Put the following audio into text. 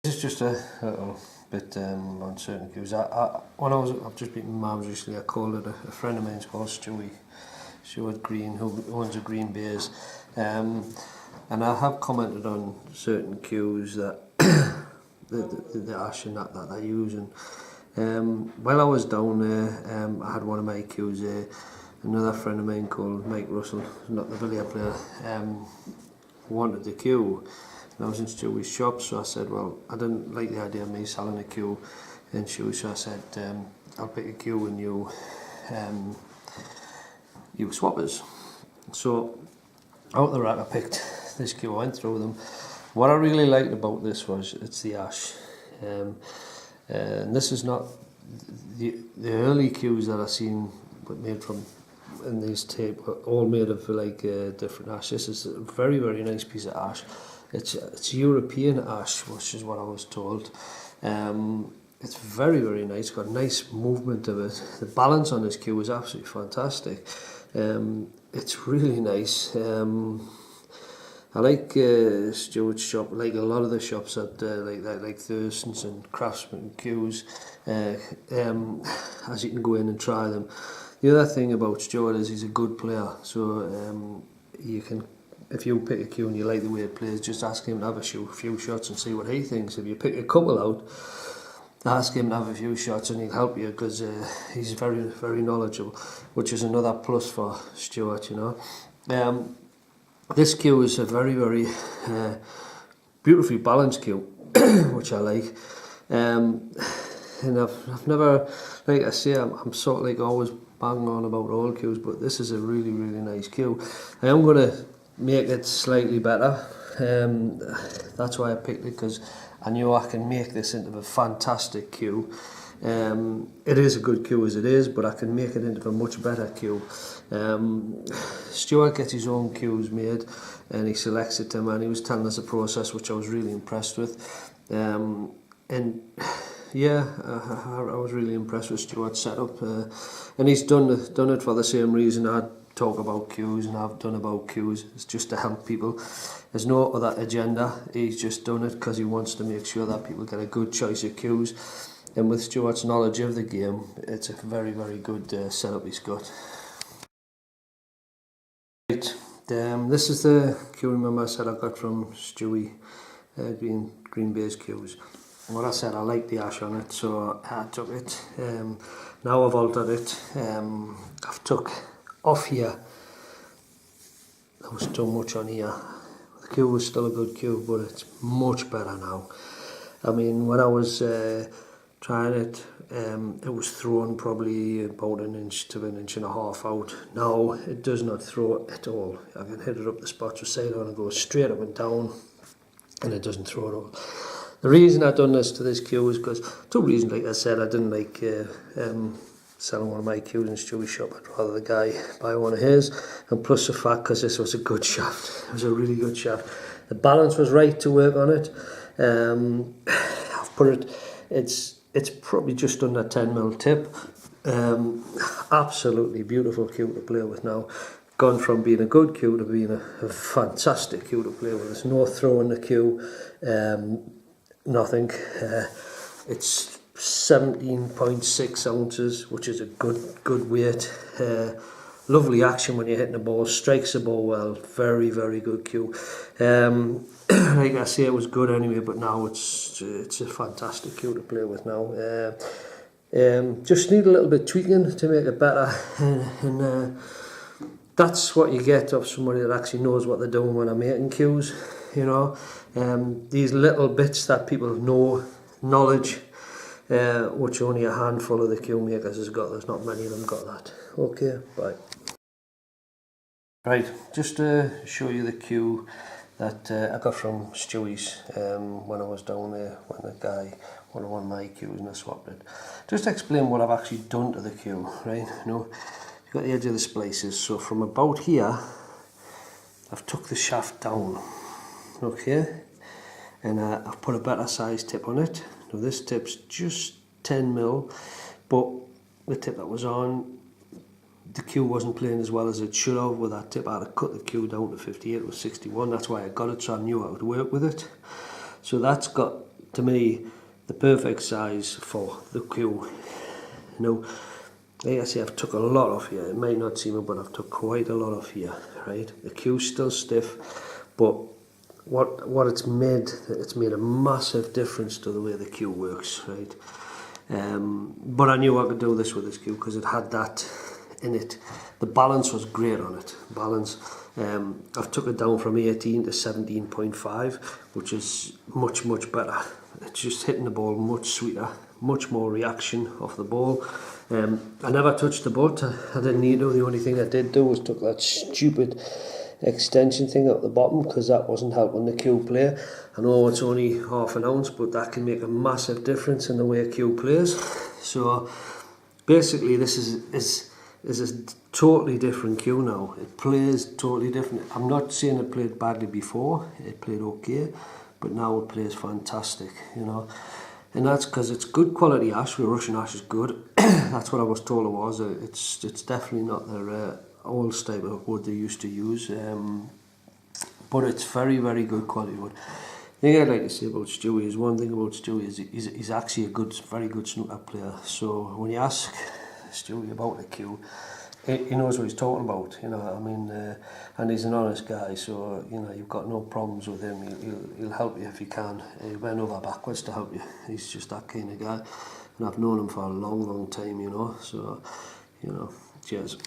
This is just a little bit on certain cues. I've just been with Mum's recently. I called it a friend of mine's called Stuart Green, who owns a Green Beers, and I have commented on certain cues that the ash and that they're using. While I was down there, I had one of my cues there. Another friend of mine called Mike Russell, not the billiard player, wanted the cue. And I was in Stewie's shop, so I said, well, I didn't like the idea of me selling a cue in Stewie, so I said, I'll pick a cue and you swappers. So out the rack I picked this cue, I went through them. What I really liked about this was it's the ash. And this is not the early cues that I've seen made from in these tape, all made of like different ash. This is a very, very nice piece of ash. It's European ash, which is what I was told. It's very, very nice. Got a nice movement of it. The balance on this cue is absolutely fantastic. It's really nice. I like Stuart's shop, like a lot of the shops at like Thurston's and Craftsman cues, as you can go in and try them. The other thing about Stuart is he's a good player, so you can, if you pick a cue and you like the way it plays, just ask him to have a few shots and see what he thinks. If you pick a couple out, ask him to have a few shots and he'll help you, because he's very, very knowledgeable, which is another plus for Stuart, you know. This cue is a very, very beautifully balanced cue, which I like. And I've never, like I say, I'm sort of like always banging on about all cues, but this is a really, really nice cue. I am going to make it slightly better. That's why I picked it, because I knew I can make this into a fantastic cue. It is a good cue as it is, but I can make it into a much better cue. Stuart gets his own cues made and he selects it to him, and he was telling us the process, which I was really impressed with. And yeah, I was really impressed with Stuart's setup, and he's done it for the same reason I talk about cues and I've done about cues. It's just to help people. There's no other agenda. He's just done it because he wants to make sure that people get a good choice of cues. And with Stuart's knowledge of the game, it's a very, very good setup he's got. Right, this is the cue, remember I said I got from Stewie, Green Beers cues. And what I said, I like the ash on it, so I took it. Now I've altered it. I've took off here. There was too much on here. The cue was still a good cue, but it's much better now. I mean, when I was trying it, it was thrown probably about an inch to an inch and a half out. Now it does not throw at all. I can hit it up the spots with sailor and it goes straight up and down, and it doesn't throw at all. The reason I've done this to this cue is because, two reasons, like I said, I didn't like selling one of my cues in Stewie's shop. I'd rather the guy buy one of his, and plus the fact because this was a good shaft. It was a really good shaft. The balance was right to work on it. I've put it, it's probably just under 10mm tip. Absolutely beautiful cue to play with now. Gone from being a good cue to being a fantastic cue to play with. There's no throw in the cue, nothing. It's 17.6 ounces, which is a good weight. Lovely action when you're hitting the ball, strikes the ball well. Very, very good cue. Like I say, it was good anyway, but now it's a fantastic cue to play with now. Just need a little bit tweaking to make it better, and that's what you get of somebody that actually knows what they're doing when I'm making cues. You know, these little bits that people know, knowledge, which only a handful of the cue makers has got. There's not many of them got that. Okay, bye. Right, just to show you the cue that I got from Stewie's when I was down there, when the guy wanted one of my cues and I swapped it. Just to explain what I've actually done to the cue, right? You know, you've got the edge of the splices, so from about here, I've took the shaft down, okay? And I've put a better size tip on it. Now this tip's just 10mm, but the tip that was on, the cue wasn't playing as well as it should have with that tip. I had to cut the cue down to 58 or 61. That's why I got it, so I knew how to work with it. So that's got to me, the perfect size for the cue. You know, like I say, I've took a lot off here. It might not seem it, but I've took quite a lot off here, right? The cue's still stiff, but what it's made a massive difference to the way the cue works, right? But I knew I could do this with this cue because it had that in it. The balance was great on it. Balance. I've took it down from 18 to 17.5, which is much better. It's just hitting the ball much sweeter, much more reaction off the ball. I never touched the butt. I didn't need to. The only thing I did do was took that stupid extension thing at the bottom because that wasn't helping the cue player. I know it's only half an ounce, but that can make a massive difference in the way a cue plays. So basically, this is a totally different cue now. It plays totally different. I'm not saying it played badly before. It played okay, but now it plays fantastic, you know. And that's because it's good quality ash. The Russian ash is good. That's what I was told it was. It's definitely not their old type of wood they used to use. But it's very good quality wood. The thing I'd like to say about Stewie is one thing about Stewie is he's actually a very good snooker player. So when you ask Stewie about the cue, he knows what he's talking about, you know. I mean, and he's an honest guy, so you know you've got no problems with him. He'll help you if he can. He'll bend over backwards to help you. He's just that kind of guy, and I've known him for a long time, you know. So, you know, cheers.